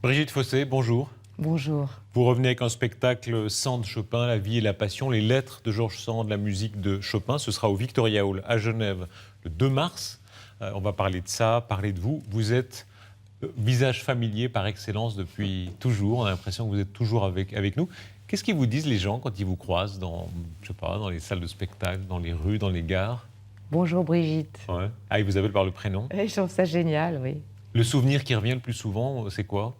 Brigitte Fossé, bonjour. Bonjour. Vous revenez avec un spectacle Sand Chopin, la vie et la passion, les lettres de Georges Sand, la musique de Chopin. Ce sera au Victoria Hall à Genève le 2 mars. On va parler de ça, parler de vous. Vous êtes visage familier par excellence depuis toujours. On a l'impression que vous êtes toujours avec nous. Qu'est-ce qu'ils vous disent les gens quand ils vous croisent dans, je sais pas, dans les salles de spectacle, dans les rues, dans les gares? Bonjour Brigitte. Ouais. Ah, ils vous appellent par le prénom. Je trouve ça génial, oui. Le souvenir qui revient le plus souvent, c'est quoi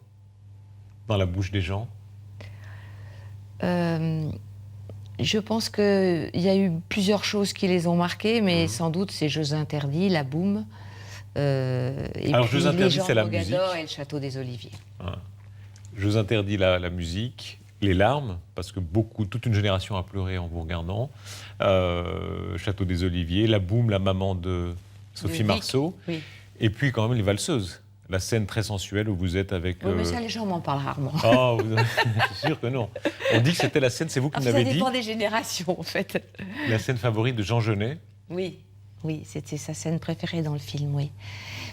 dans la bouche des gens? Je pense qu'il y a eu plusieurs choses qui les ont marqués, mais sans doute ces Jeux interdits, la Boum, et Alors, puis Jeux interdits, les c'est la Mogador musique. et le Château des Oliviers. Je vous interdis la musique, les larmes, parce que toute une génération a pleuré en vous regardant. Château des Oliviers, la Boum, la maman de Sophie Vic, Marceau. oui. Et puis quand même les valseuses. La scène très sensuelle où vous êtes avec... Oui, mais ça, les gens m'en parlent rarement. Oh, c'est sûr que non. On dit que c'était la scène, c'est vous qui Ça m'avez dit, dépend des générations, en fait. la scène favorite de Jean Genet. Oui, c'était sa scène préférée dans le film, oui.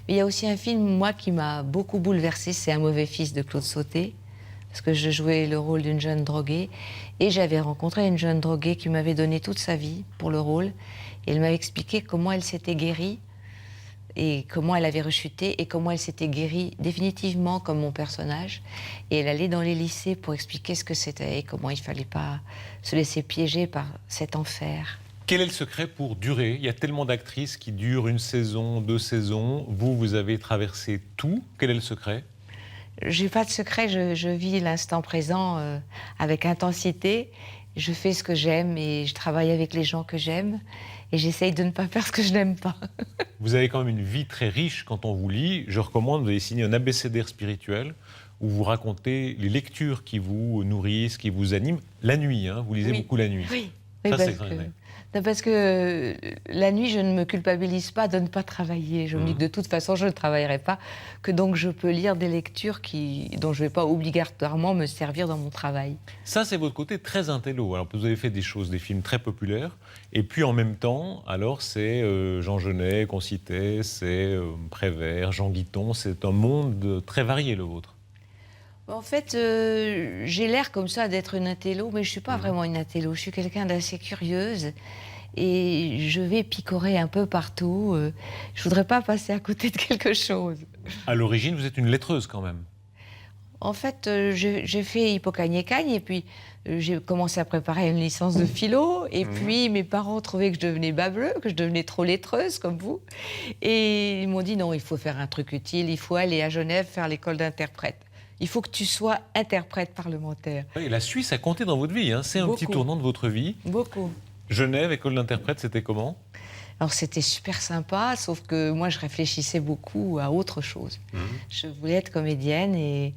Mais il y a aussi un film, moi, qui m'a beaucoup bouleversée, c'est Un mauvais fils de Claude Sauté, parce que je jouais le rôle d'une jeune droguée, et j'avais rencontré une jeune droguée qui m'avait donné toute sa vie pour le rôle, et elle m'avait expliqué comment elle s'était guérie, et comment elle avait rechuté, et comment elle s'était guérie définitivement comme mon personnage. Et elle allait dans les lycées pour expliquer ce que c'était, et comment il ne fallait pas se laisser piéger par cet enfer. Quel est le secret pour durer? Il y a tellement d'actrices qui durent une saison, 2 saisons. Vous avez traversé tout. Quel est le secret? J'ai pas de secret, je vis l'instant présent avec intensité. Je fais ce que j'aime et je travaille avec les gens que j'aime. Et j'essaye de ne pas faire ce que je n'aime pas. Vous avez quand même une vie très riche quand on vous lit. Je recommande, vous avez signé un abécédaire spirituel où vous racontez les lectures qui vous nourrissent, qui vous animent. La nuit, hein, vous lisez beaucoup la nuit. Oui, Ça, parce c'est que, extraordinaire. parce que la nuit, je ne me culpabilise pas de ne pas travailler. Je me dis que de toute façon, je ne travaillerai pas, que donc je peux lire des lectures dont je ne vais pas obligatoirement me servir dans mon travail. Ça, c'est votre côté très intello. Alors, vous avez fait des films très populaires, et puis en même temps, alors c'est Jean Genet qu'on citait, c'est Prévert, Jean Guiton. C'est un monde très varié, le vôtre. En fait, j'ai l'air comme ça d'être une intello, mais je ne suis pas vraiment une intello. Je suis quelqu'un d'assez curieuse et je vais picorer un peu partout. Je ne voudrais pas passer à côté de quelque chose. À l'origine, vous êtes une lettreuse quand même. En fait, j'ai fait Hippocagne-Cagne et puis j'ai commencé à préparer une licence de philo. Et puis mes parents trouvaient que je devenais bableux, que je devenais trop lettreuse comme vous. Et ils m'ont dit non, il faut faire un truc utile, il faut aller à Genève faire l'école d'interprète. Il faut que tu sois interprète parlementaire. Et la Suisse a compté dans votre vie, hein. C'est un petit tournant de votre vie. Beaucoup. Genève, école d'interprète, c'était comment? Alors c'était super sympa, sauf que moi je réfléchissais beaucoup à autre chose. Je voulais être comédienne et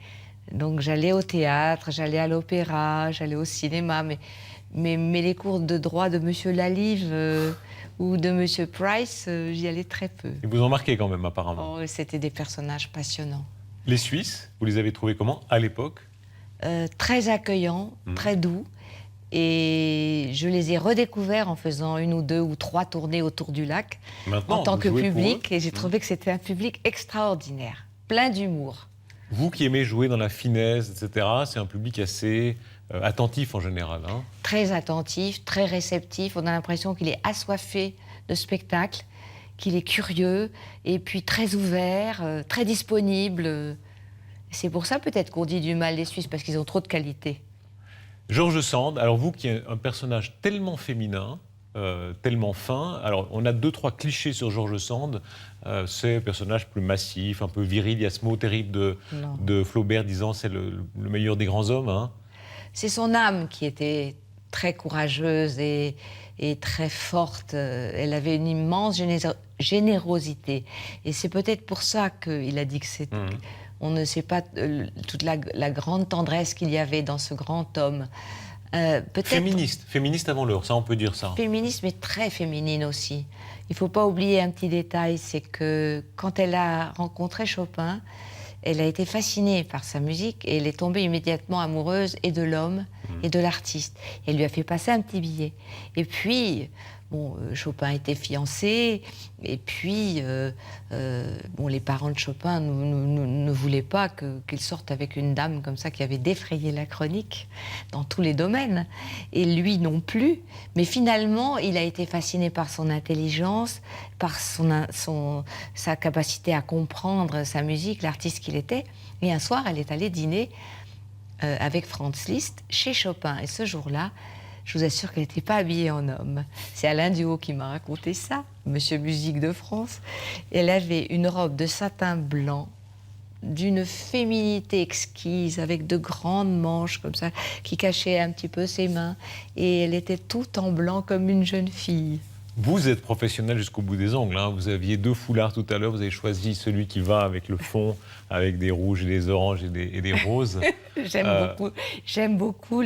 donc j'allais au théâtre, j'allais à l'opéra, j'allais au cinéma, mais les cours de droit de Monsieur Lalive ou de Monsieur Price, j'y allais très peu. Ils vous ont marqué quand même, apparemment. Oh, c'était des personnages passionnants. Les Suisses, vous les avez trouvés comment à l'époque? Très accueillants, très doux. Et je les ai redécouverts en faisant 1 ou 2 ou 3 tournées autour du lac Maintenant, en tant vous que jouez pour public. eux. Et j'ai trouvé que c'était un public extraordinaire, plein d'humour. Vous qui aimez jouer dans la finesse, etc., c'est un public assez attentif en général, hein. Très attentif, très réceptif. On a l'impression qu'il est assoiffé de spectacle, qu'il est curieux et puis très ouvert, très disponible. C'est pour ça peut-être qu'on dit du mal des Suisses, parce qu'ils ont trop de qualité. Georges Sand, alors vous qui êtes un personnage tellement féminin, tellement fin, alors on a 2-3 clichés sur Georges Sand, c'est un personnage plus massif, un peu viril, il y a ce mot terrible de Flaubert disant c'est le meilleur des grands hommes, hein. C'est son âme qui était très courageuse et très forte. Elle avait une immense générosité. Et c'est peut-être pour ça qu'il a dit que c'est... On ne sait pas toute la grande tendresse qu'il y avait dans ce grand homme. Féministe avant l'heure, ça on peut dire ça. Féministe, mais très féminine aussi. Il ne faut pas oublier un petit détail, c'est que quand elle a rencontré Chopin, elle a été fascinée par sa musique et elle est tombée immédiatement amoureuse et de l'homme et de l'artiste. Elle lui a fait passer un petit billet. Et puis, Bon, Chopin était fiancé, et puis bon, les parents de Chopin ne voulaient pas qu'il sorte avec une dame comme ça qui avait défrayé la chronique dans tous les domaines, et lui non plus. Mais finalement, il a été fasciné par son intelligence, par sa capacité à comprendre sa musique, l'artiste qu'il était. Et un soir, elle est allée dîner avec Franz Liszt chez Chopin. Et ce jour-là, je vous assure qu'elle n'était pas habillée en homme. C'est Alain Duhaut qui m'a raconté ça, Monsieur Musique de France. Elle avait une robe de satin blanc, d'une féminité exquise, avec de grandes manches comme ça, qui cachaient un petit peu ses mains. Et elle était toute en blanc comme une jeune fille. Vous êtes professionnel jusqu'au bout des ongles. Vous aviez 2 foulards tout à l'heure. Vous avez choisi celui qui va avec le fond, avec des rouges et des oranges et des roses. J'aime beaucoup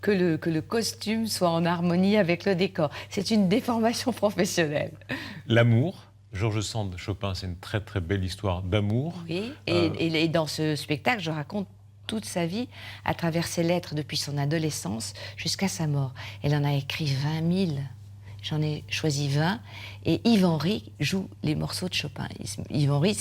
que le costume soit en harmonie avec le décor. C'est une déformation professionnelle. L'amour. George Sand, Chopin, c'est une très très belle histoire d'amour. Oui, et dans ce spectacle, je raconte toute sa vie à travers ses lettres depuis son adolescence jusqu'à sa mort. Elle en a écrit 20 000. J'en ai choisi 20, et Yves Henry joue les morceaux de Chopin. Yves Henry,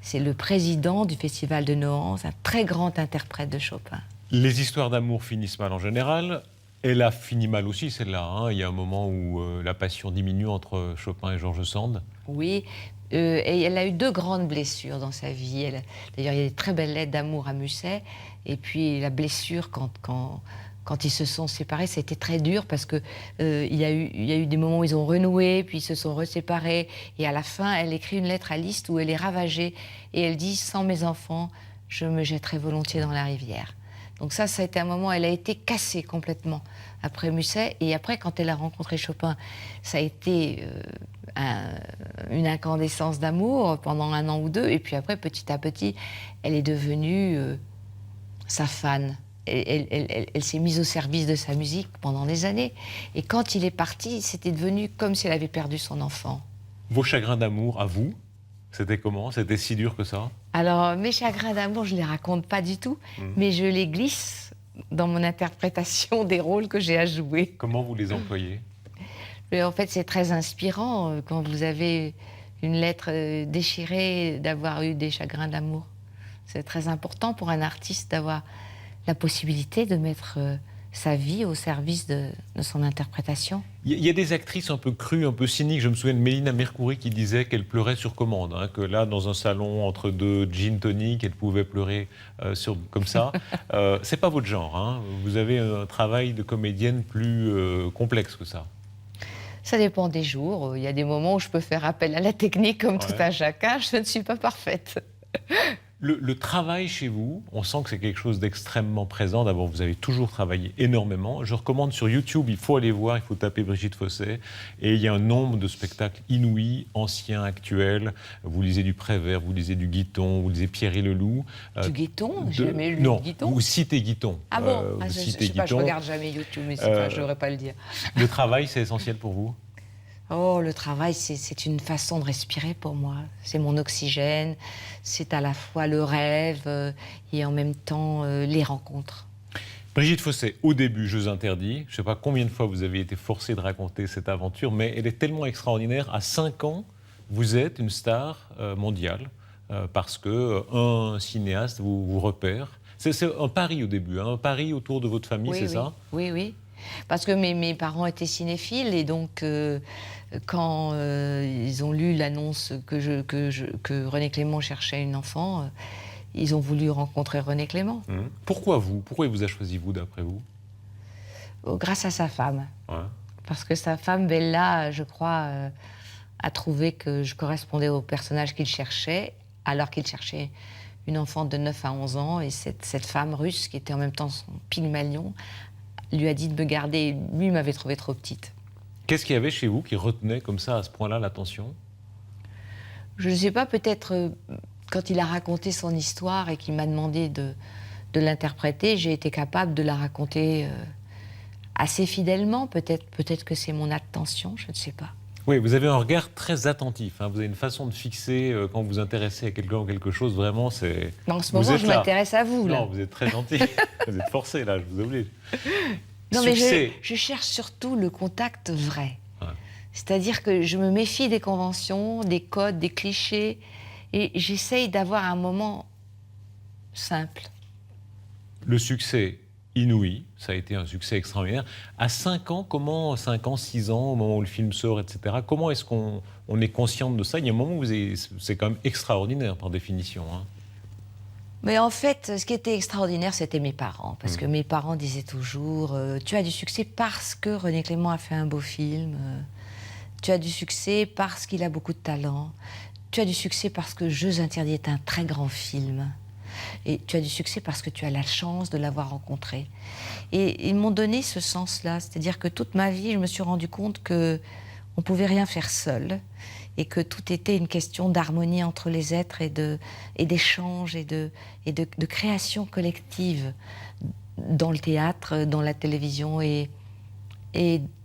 c'est le président du Festival de Nohant, un très grand interprète de Chopin. Les histoires d'amour finissent mal en général. Elle a fini mal aussi, celle-là. Il y a un moment où la passion diminue entre Chopin et George Sand. Oui, et elle a eu 2 grandes blessures dans sa vie. D'ailleurs, il y a des très belles lettres d'amour à Musset, et puis la blessure quand ils se sont séparés, ça a été très dur parce que il y a eu des moments où ils ont renoué, puis ils se sont reséparés. Et à la fin, elle écrit une lettre à Liszt où elle est ravagée. Et elle dit « Sans mes enfants, je me jetterai volontiers dans la rivière ». Donc ça a été un moment où elle a été cassée complètement après Musset. Et après, quand elle a rencontré Chopin, ça a été une incandescence d'amour pendant 1 an ou 2. Et puis après, petit à petit, elle est devenue sa fan. Elle s'est mise au service de sa musique pendant des années. Et quand il est parti, c'était devenu comme si elle avait perdu son enfant. Vos chagrins d'amour, à vous, c'était comment? C'était si dur que ça? Alors, mes chagrins d'amour, je ne les raconte pas du tout, mais je les glisse dans mon interprétation des rôles que j'ai à jouer. Comment vous les employez? En fait, c'est très inspirant quand vous avez une lettre déchirée d'avoir eu des chagrins d'amour. C'est très important pour un artiste d'avoir la possibilité de mettre sa vie au service de son interprétation. Il y a des actrices un peu crues, un peu cyniques. Je me souviens de Mélina Mercouri qui disait qu'elle pleurait sur commande, que là, dans un salon entre 2 gin tonic, elle pouvait pleurer comme ça. C'est pas votre genre. Vous avez un travail de comédienne plus complexe que ça. Ça dépend des jours. Il y a des moments où je peux faire appel à la technique comme tout un chacun. Je ne suis pas parfaite. Le travail chez vous, on sent que c'est quelque chose d'extrêmement présent. D'abord, vous avez toujours travaillé énormément. Je recommande sur YouTube, il faut aller voir, il faut taper Brigitte Fossey. Et il y a un nombre de spectacles inouïs, anciens, actuels. Vous lisez du Prévert, vous lisez du Guiton, vous lisez Pierre et Leloup. Du Guiton? J'ai jamais lu non, du Guiton. vous citez Guiton. Ah bon je sais pas, je regarde jamais YouTube, mais je devrais pas le dire. Le travail, c'est essentiel pour vous? Oh, le travail, c'est une façon de respirer pour moi. C'est mon oxygène, c'est à la fois le rêve et en même temps les rencontres. Brigitte Fossey, au début, Jeux interdits. Je ne sais pas combien de fois vous avez été forcée de raconter cette aventure, mais elle est tellement extraordinaire. À 5 ans, vous êtes une star mondiale parce qu'un cinéaste vous repère. C'est un pari au début, un pari autour de votre famille, c'est ça? Oui. Parce que mes parents étaient cinéphiles et donc quand ils ont lu l'annonce que René Clément cherchait une enfant, ils ont voulu rencontrer René Clément. Pourquoi vous? Pourquoi il vous a choisi vous, d'après vous? Grâce à sa femme. Parce que sa femme, Bella, je crois, a trouvé que je correspondais au personnage qu'il cherchait, alors qu'il cherchait une enfant de 9 à 11 ans. Et cette femme russe, qui était en même temps son Pygmalion, lui a dit de me garder. Lui m'avait trouvée trop petite. Qu'est-ce qu'il y avait chez vous qui retenait comme ça, à ce point-là, l'attention? Je ne sais pas, peut-être quand il a raconté son histoire et qu'il m'a demandé de l'interpréter, j'ai été capable de la raconter assez fidèlement. Peut-être que c'est mon attention, je ne sais pas. Oui, vous avez un regard très attentif. Vous avez une façon de fixer quand vous vous intéressez à quelqu'un ou quelque chose. Vraiment, c'est... En ce moment, je m'intéresse à vous, là. Non, vous êtes très gentil. Vous êtes forcé, là, je vous oblige. Non, mais je cherche surtout le contact vrai. C'est-à-dire que je me méfie des conventions, des codes, des clichés, et j'essaye d'avoir un moment simple. Le succès inouï, ça a été un succès extraordinaire. À 5 ans, 5 ans, 6 ans, au moment où le film sort, etc., comment est-ce qu'on est consciente de ça? Il y a un moment où c'est quand même extraordinaire, par définition. Hein. Mais en fait, ce qui était extraordinaire, c'était mes parents. Parce que mes parents disaient toujours tu as du succès parce que René Clément a fait un beau film. Tu as du succès parce qu'il a beaucoup de talent. Tu as du succès parce que Jeux interdits est un très grand film. Et tu as du succès parce que tu as la chance de l'avoir rencontré. Et ils m'ont donné ce sens-là. C'est-à-dire que toute ma vie, je me suis rendu compte qu'on ne pouvait rien faire seul. Et que tout était une question d'harmonie entre les êtres et d'échange et de création collective dans le théâtre, dans la télévision et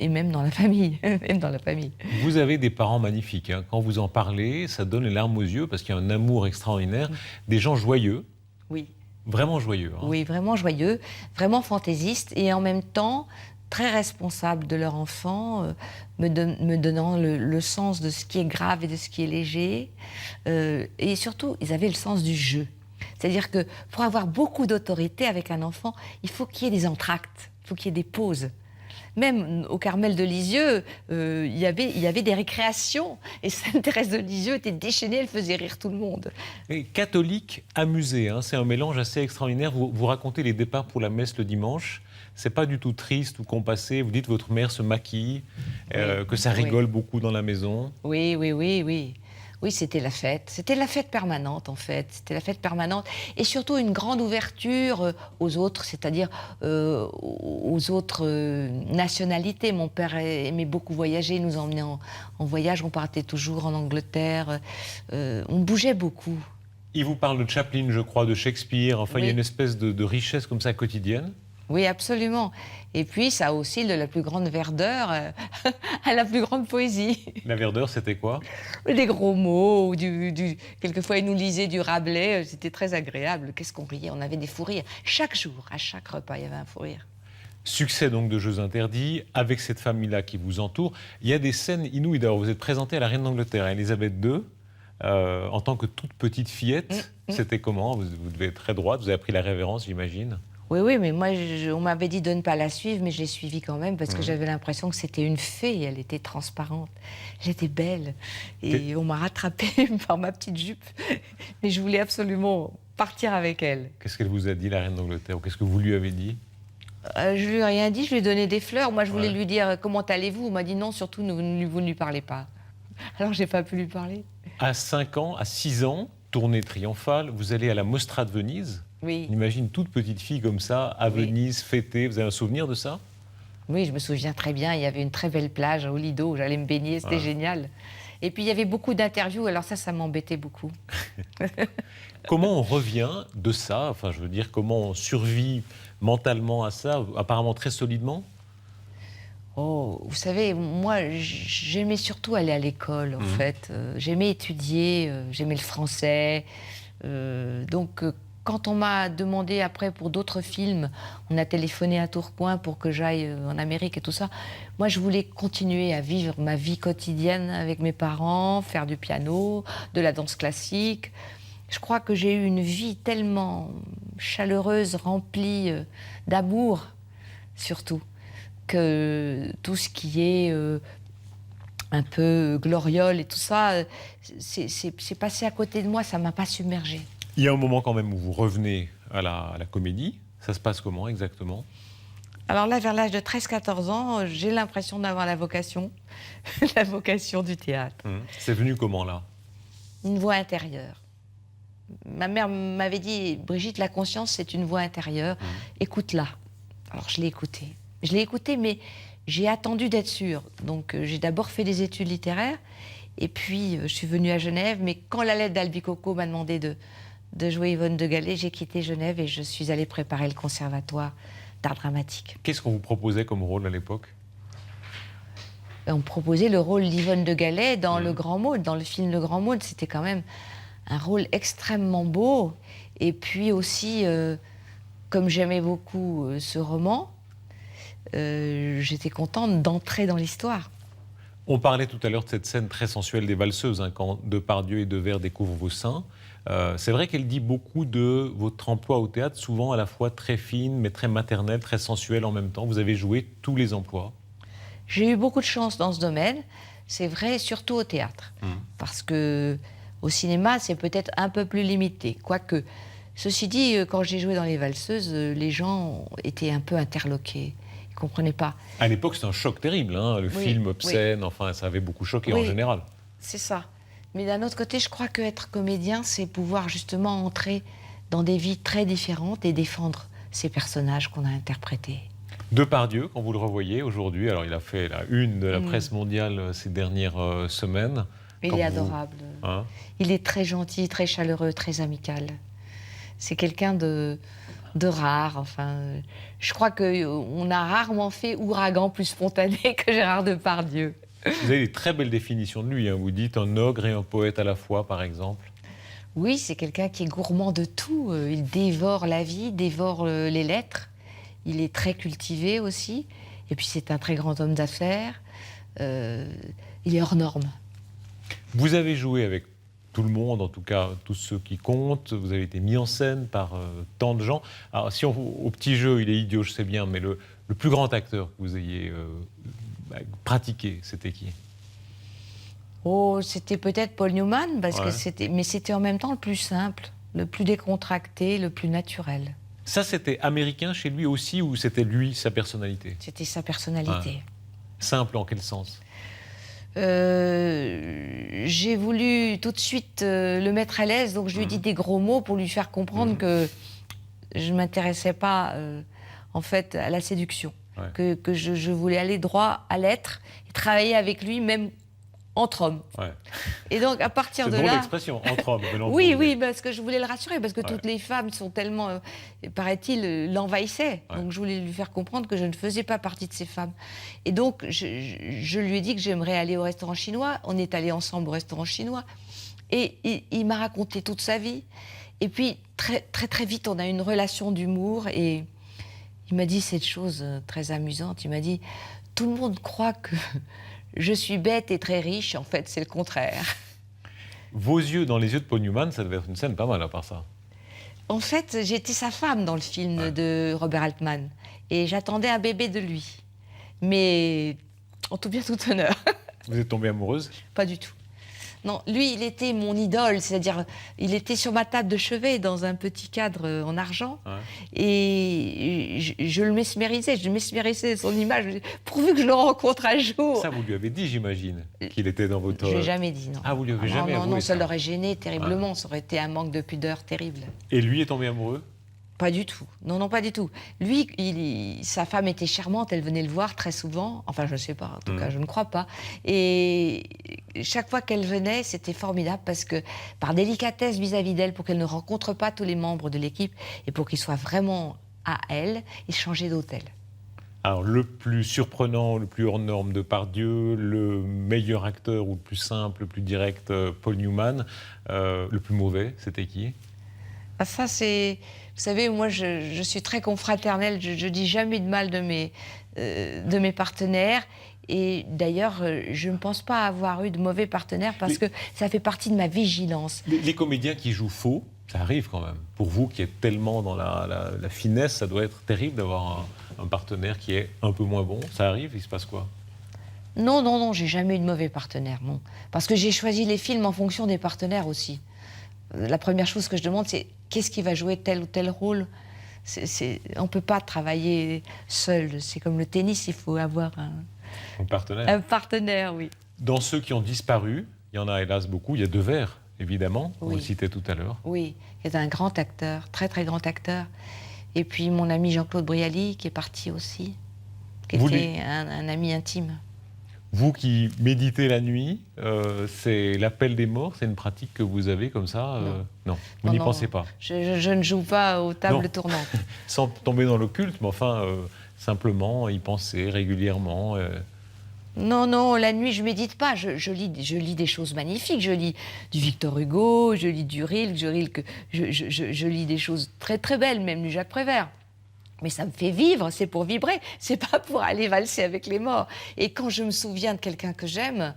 même dans la famille. Même dans la famille. Vous avez des parents magnifiques. Hein. Quand vous en parlez, ça donne les larmes aux yeux parce qu'il y a un amour extraordinaire. Des gens joyeux. Oui. Vraiment joyeux. Hein. Oui, vraiment joyeux, vraiment fantaisistes et en même temps très responsables de leur enfant, me donnant le sens de ce qui est grave et de ce qui est léger. Et surtout, ils avaient le sens du jeu. C'est-à-dire que pour avoir beaucoup d'autorité avec un enfant, il faut qu'il y ait des entr'actes, il faut qu'il y ait des pauses. Même au Carmel de Lisieux, il y avait des récréations. Et Sainte-Thérèse de Lisieux était déchaînée, elle faisait rire tout le monde. Et catholique amusé, hein, c'est un mélange assez extraordinaire. Vous racontez les départs pour la messe le dimanche. C'est pas du tout triste ou compassé. Vous dites votre mère se maquille, que ça rigole beaucoup dans la maison. Oui. Oui, c'était la fête. C'était la fête permanente, en fait. C'était la fête permanente. Et surtout, une grande ouverture aux autres, c'est-à-dire aux autres nationalités. Mon père aimait beaucoup voyager, nous emmenait en voyage. On partait toujours en Angleterre. On bougeait beaucoup. Il vous parle de Chaplin, je crois, de Shakespeare. Enfin, il y a Oui. une espèce de richesse comme ça quotidienne. Oui, absolument. Et puis, ça oscille de la plus grande verdeur à la plus grande poésie. La verdeur, c'était quoi? Des gros mots, ou quelquefois il nous lisait du Rabelais, c'était très agréable. Qu'est-ce qu'on riait, on avait des fous rires. Chaque jour, à chaque repas, il y avait un fou rire. Succès donc de Jeux interdits, avec cette famille-là qui vous entoure. Il y a des scènes inouïes. D'ailleurs, vous êtes présentée à la reine d'Angleterre, à Elisabeth II, en tant que toute petite fillette. C'était comment? Vous devez être très droite, vous avez appris la révérence, j'imagine. Oui, mais moi, on m'avait dit de ne pas la suivre, mais je l'ai suivie quand même parce que j'avais l'impression que c'était une fée. Elle était transparente, elle était belle. Et on m'a rattrapée par ma petite jupe. Mais je voulais absolument partir avec elle. Qu'est-ce qu'elle vous a dit, la reine d'Angleterre? Ou qu'est-ce que vous lui avez dit? Je lui ai rien dit, je lui ai donné des fleurs. Moi, je voulais lui dire comment allez-vous. On m'a dit non, surtout, vous ne lui parlez pas. Alors, j'ai pas pu lui parler. À 5 ans, à 6 ans, tournée triomphale, vous allez à la Mostra de Venise. Oui. On imagine toute petite fille comme ça, à Venise, fêter. Vous avez un souvenir de ça? Oui, je me souviens très bien. Il y avait une très belle plage au Lido où j'allais me baigner. C'était génial. Et puis, il y avait beaucoup d'interviews. Alors ça m'embêtait beaucoup. Comment on revient de ça? Enfin, je veux dire, comment on survit mentalement à ça? Apparemment très solidement. Oh, vous savez, moi, j'aimais surtout aller à l'école, en fait. J'aimais étudier, j'aimais le français. Donc, quand on m'a demandé après pour d'autres films, on a téléphoné à Tourcoing pour que j'aille en Amérique et tout ça. Moi, je voulais continuer à vivre ma vie quotidienne avec mes parents, faire du piano, de la danse classique. Je crois que j'ai eu une vie tellement chaleureuse, remplie d'amour, surtout, que tout ce qui est un peu gloriole et tout ça, c'est passé à côté de moi, ça ne m'a pas submergée. Il y a un moment quand même où vous revenez à la comédie. Ça se passe comment exactement? Alors là, vers l'âge de 13-14 ans, j'ai l'impression d'avoir la vocation, la vocation du théâtre. C'est venu comment là? Une voix intérieure. Ma mère m'avait dit, Brigitte, la conscience, c'est une voix intérieure, écoute-la. Alors je l'ai écoutée. Je l'ai écoutée, mais j'ai attendu d'être sûre. Donc j'ai d'abord fait des études littéraires, et puis je suis venue à Genève, mais quand la lettre d'Albicoco m'a demandé de jouer Yvonne de Gallet, j'ai quitté Genève et je suis allée préparer le conservatoire d'art dramatique. Qu'est-ce qu'on vous proposait comme rôle à l'époque? On me proposait le rôle d'Yvonne de Gallet dans Le Grand Maud, dans le film Le Grand Maud. C'était quand même un rôle extrêmement beau. Et puis aussi, comme j'aimais beaucoup ce roman, j'étais contente d'entrer dans l'histoire. On parlait tout à l'heure de cette scène très sensuelle des valseuses, hein, quand Depardieu et Devers découvrent vos seins. C'est vrai qu'elle dit beaucoup de votre emploi au théâtre, souvent à la fois très fine, mais très maternelle, très sensuelle en même temps. Vous avez joué tous les emplois. J'ai eu beaucoup de chance dans ce domaine, c'est vrai, surtout au théâtre. Parce que au cinéma, c'est peut-être un peu plus limité. Quoique, ceci dit, quand j'ai joué dans Les Valseuses, les gens étaient un peu interloqués. Ils ne comprenaient pas. À l'époque, c'était un choc terrible, hein, le film obscène, enfin, ça avait beaucoup choqué en général. C'est ça. Mais d'un autre côté, je crois qu'être comédien, c'est pouvoir justement entrer dans des vies très différentes et défendre ces personnages qu'on a interprétés. Depardieu, quand vous le revoyez aujourd'hui, alors il a fait la une de la presse mondiale ces dernières semaines. Il est adorable. Hein, il est très gentil, très chaleureux, très amical. C'est quelqu'un de rare. Enfin, je crois qu'on a rarement fait ouragan plus spontané que Gérard Depardieu. Vous avez des très belles définitions de lui. Hein. Vous dites un ogre et un poète à la fois, par exemple. Oui, c'est quelqu'un qui est gourmand de tout. Il dévore la vie, dévore les lettres. Il est très cultivé aussi. Et puis c'est un très grand homme d'affaires. Il est hors norme. Vous avez joué avec tout le monde, en tout cas tous ceux qui comptent. Vous avez été mis en scène par tant de gens. Alors si au petit jeu, il est idiot, je sais bien, mais le plus grand acteur que vous ayez pratiqué, c'était qui? Oh, c'était peut-être Paul Newman, mais c'était en même temps le plus simple, le plus décontracté, le plus naturel. Ça, c'était américain chez lui aussi, ou c'était lui, sa personnalité? C'était sa personnalité. Simple en quel sens? J'ai voulu tout de suite le mettre à l'aise, donc je lui ai dit des gros mots pour lui faire comprendre que je ne m'intéressais pas en fait à la séduction, que je voulais aller droit à l'être et travailler avec lui même entre hommes. Et donc à partir de là... C'est drôle l'expression, entre hommes. Oui, parce que je voulais le rassurer, parce que toutes les femmes sont tellement, paraît-il, l'envahissaient. Donc je voulais lui faire comprendre que je ne faisais pas partie de ces femmes. Et donc je lui ai dit que j'aimerais aller au restaurant chinois. On est allés ensemble au restaurant chinois. Et il m'a raconté toute sa vie. Et puis très, très, très vite, on a eu une relation d'humour. Et il m'a dit cette chose très amusante. Il m'a dit, tout le monde croit que... je suis bête et très riche, en fait, c'est le contraire. Vos yeux dans les yeux de Paul Newman, ça devait être une scène pas mal à part ça. En fait, j'étais sa femme dans le film de Robert Altman. Et j'attendais un bébé de lui. Mais en tout bien, tout honneur. Vous êtes tombée amoureuse? Pas du tout. Non, lui, il était mon idole, c'est-à-dire, il était sur ma table de chevet dans un petit cadre en argent, et je le mesmérisais, son image, pourvu que je le rencontre un jour. Ça, vous lui avez dit, j'imagine, qu'il était dans votre... Je lui ai jamais dit, non. Ah, vous lui avez jamais avoué? Non, ça l'aurait gêné terriblement, ça aurait été un manque de pudeur terrible. Et lui est tombé amoureux? Pas du tout. Non, pas du tout. Lui, sa femme était charmante, elle venait le voir très souvent. Enfin, je ne sais pas, en tout cas, je ne crois pas. Et chaque fois qu'elle venait, c'était formidable parce que, par délicatesse vis-à-vis d'elle, pour qu'elle ne rencontre pas tous les membres de l'équipe et pour qu'ils soient vraiment à elle, il changeait d'hôtel. Alors, le plus surprenant, le plus hors norme, Depardieu, le meilleur acteur ou le plus simple, le plus direct, Paul Newman. Le plus mauvais, c'était qui? Ça, c'est... Vous savez, moi, je suis très confraternelle. Je dis jamais de mal de mes partenaires. Et d'ailleurs, je ne pense pas avoir eu de mauvais partenaires parce que ça fait partie de ma vigilance. Les comédiens qui jouent faux, ça arrive quand même. Pour vous qui êtes tellement dans la finesse, ça doit être terrible d'avoir un partenaire qui est un peu moins bon. Ça arrive, il se passe quoi? Non, j'ai jamais eu de mauvais partenaire, non. Parce que j'ai choisi les films en fonction des partenaires aussi. La première chose que je demande, c'est qu'est-ce qui va jouer tel ou tel rôle. On ne peut pas travailler seul. C'est comme le tennis, il faut avoir un partenaire. Un partenaire, oui. Dans ceux qui ont disparu, il y en a hélas beaucoup. Il y a Devers, évidemment, oui. Vous le citez tout à l'heure. Oui, il est un grand acteur, très très grand acteur. Et puis mon ami Jean-Claude Brialy, qui est parti aussi, qui était un ami intime. Vous qui méditez la nuit, c'est l'appel des morts, c'est une pratique que vous avez comme ça? Non, vous n'y pensez pas? Je ne joue pas aux tables tournantes. Sans tomber dans l'occulte, mais enfin, simplement y penser régulièrement. Non, la nuit, je ne médite pas. Je lis des choses magnifiques. Je lis du Victor Hugo, je lis du Rilke, je lis des choses très très belles, même du Jacques Prévert. Mais ça me fait vivre, c'est pour vibrer, c'est pas pour aller valser avec les morts. Et quand je me souviens de quelqu'un que j'aime,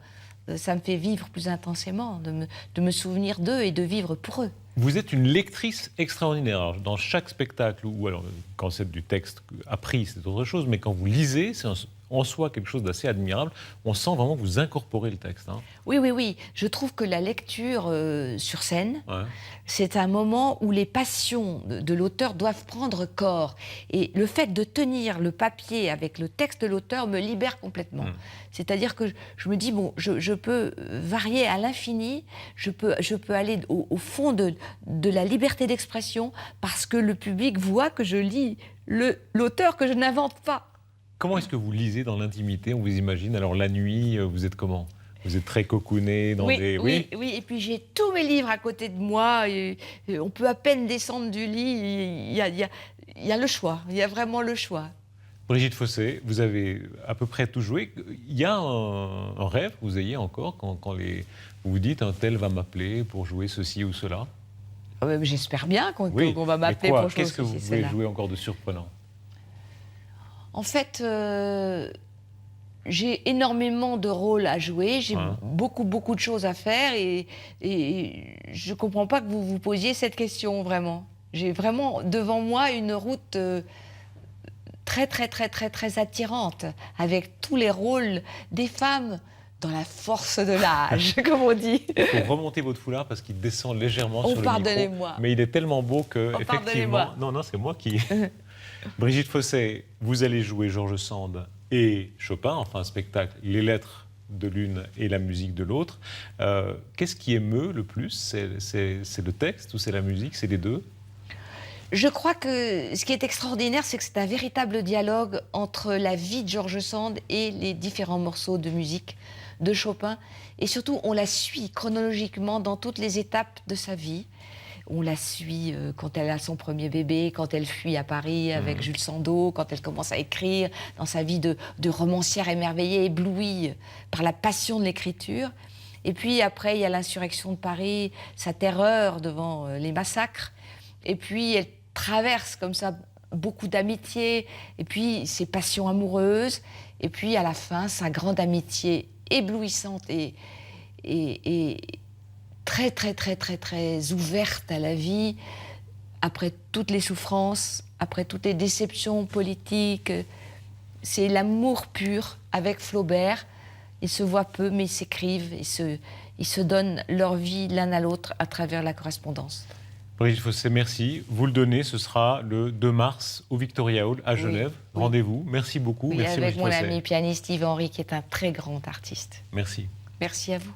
ça me fait vivre plus intensément, de me souvenir d'eux et de vivre pour eux. Vous êtes une lectrice extraordinaire. Alors, dans chaque spectacle, ou alors quand c'est du texte appris, c'est autre chose, mais quand vous lisez, c'est en soi quelque chose d'assez admirable. On sent vraiment que vous incorporez le texte. Hein. Oui, oui, oui. Je trouve que la lecture sur scène, Ouais. c'est un moment où les passions de l'auteur doivent prendre corps. Et le fait de tenir le papier avec le texte de l'auteur me libère complètement. C'est-à-dire que je me dis, bon, je peux varier à l'infini, je peux aller au fond de la liberté d'expression parce que le public voit que je lis l'auteur, que je n'invente pas. Comment est-ce que vous lisez dans l'intimité? On vous imagine. Alors, la nuit, vous êtes comment? Vous êtes très cocooné dans des... Oui, et puis j'ai tous mes livres à côté de moi. Et on peut à peine descendre du lit. Il y a le choix. Il y a vraiment le choix. Brigitte Fossé, vous avez à peu près tout joué. Il y a un rêve que vous ayez encore quand vous vous dites un tel va m'appeler pour jouer ceci ou cela? J'espère bien qu'on Oui, va m'appeler pour jouer Qu'est-ce que vous ceci, pouvez cela. jouer encore de surprenant? En fait, j'ai énormément de rôles à jouer, j'ai beaucoup de choses à faire et je ne comprends pas que vous vous posiez cette question, vraiment. J'ai vraiment devant moi une route très attirante, avec tous les rôles des femmes dans la force de l'âge, comme on dit. Il faut remonter votre foulard parce qu'il descend légèrement sur le micro. Pardonnez-moi. Mais il est tellement beau que, effectivement... Non, c'est moi qui... Brigitte Fossé, vous allez jouer George Sand et Chopin, enfin un spectacle, les lettres de l'une et la musique de l'autre. Qu'est-ce qui émeut le plus? C'est le texte ou c'est la musique? C'est les deux? Je crois que ce qui est extraordinaire, c'est que c'est un véritable dialogue entre la vie de George Sand et les différents morceaux de musique de Chopin. Et surtout, on la suit chronologiquement dans toutes les étapes de sa vie. On la suit quand elle a son premier bébé, quand elle fuit à Paris avec Jules Sandeau, quand elle commence à écrire, dans sa vie de romancière émerveillée, éblouie par la passion de l'écriture. Et puis après, il y a l'insurrection de Paris, sa terreur devant les massacres. Et puis elle traverse comme ça beaucoup d'amitiés, et puis ses passions amoureuses, et puis à la fin, sa grande amitié éblouissante et très ouverte à la vie, après toutes les souffrances, après toutes les déceptions politiques. C'est l'amour pur avec Flaubert. Ils se voient peu, mais ils s'écrivent, ils se donnent leur vie l'un à l'autre à travers la correspondance. Brigitte Fossé, merci. Vous le donnez, ce sera le 2 mars au Victoria Hall à Genève. Oui. Rendez-vous. Merci beaucoup. Oui, merci avec Brigitte Fossé. Mon ami pianiste Yves Henry, qui est un très grand artiste. Merci. Merci à vous.